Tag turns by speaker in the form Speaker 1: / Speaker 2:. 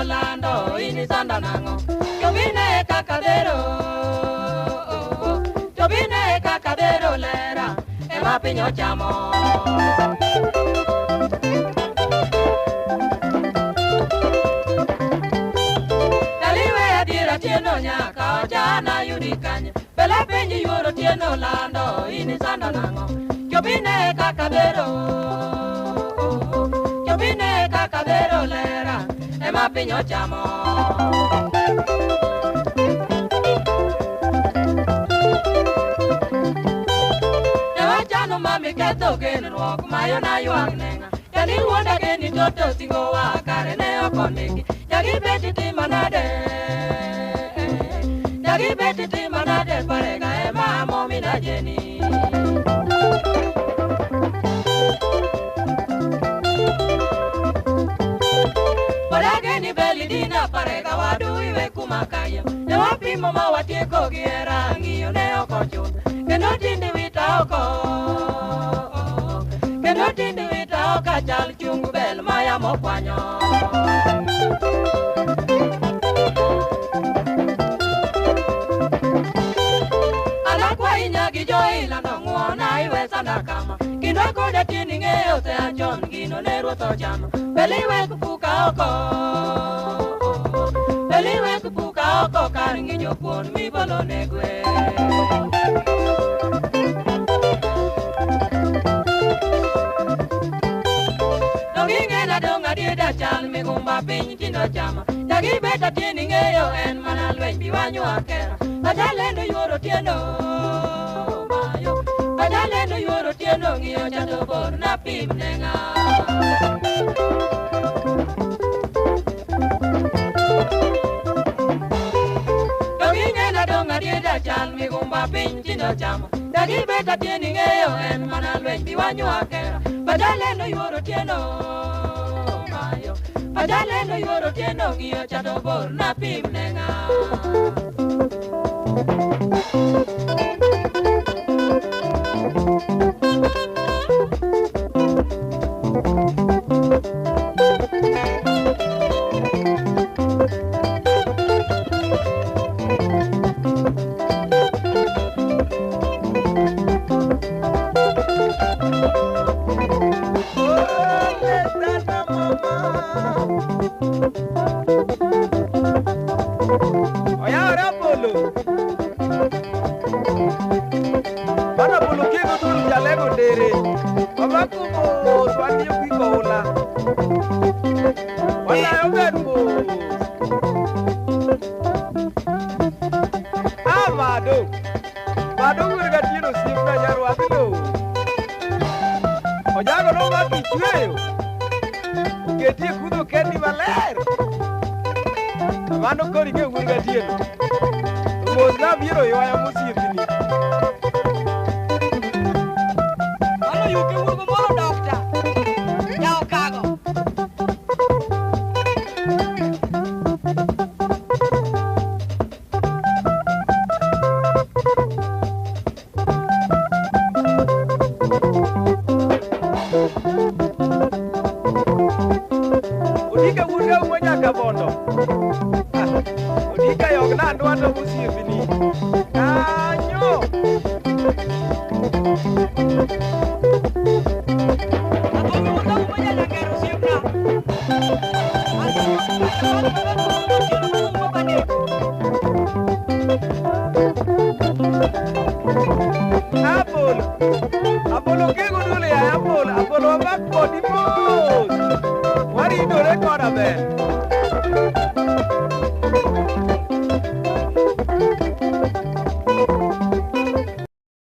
Speaker 1: lando ini sanda nango Jobine kakadero Jobine kakadero lera Ema pinyo chamo Daliwe adira tieno nyaka Ojana yudikanye Bela penji yoro tieno lando ini sanda nango Jobine kakadero Jobine kakadero lera Ema pinyo chamo Dewa chano mami keto geni rwok Mayo na yuang nenga Jani wonda geni toto singo wa Kare ne okondiki Jagi beti timanade Jagi beti timanade Parega ema momi na jeni Parageni beli dina parega wadu iwe kumakaya Dewa pimo mawatie kogiera Ngiyo ne okochun Kendo tindi wita oko Kendo tindi wita oka Chal chungu bel maya mokwanyo Alakwa inyagi jo ilano nguona iwe sana kama Kindo kode tini ngeo se achon Gino neru to chama Beliwe kupuka oko Beliwe kupuka oko Karingi nyopon mi bolo negwe Donginge na donga dieda chal Mi gumba pinyi tindo chama Dagi beta tini ngeo En mana lwen biwanyo akera Ajalendo yuoro tiendo Mayo Ajalendo yuoro tiendo Ngio chato bor na pim nenga Dieda chal mi gumba piny tindo chamo Dagi beta tieni ng'eyo en mana lweny biwanyo akera Bajalendo yuoro tieno Mayo Bajalendo yuoro tieno Ng'iyo chato bor na pim nenga Mano kori ke wurga tieno Mozna biro yo ya musirni Mano yuke wurga moro dokta Ya okago Udika wurga umonya kabondo Udika yogna ndo ato musirni Kanyo Ato wurga umonya langero siemna Apolo ke gudule ya Apolo bak body pose What are you doing record of it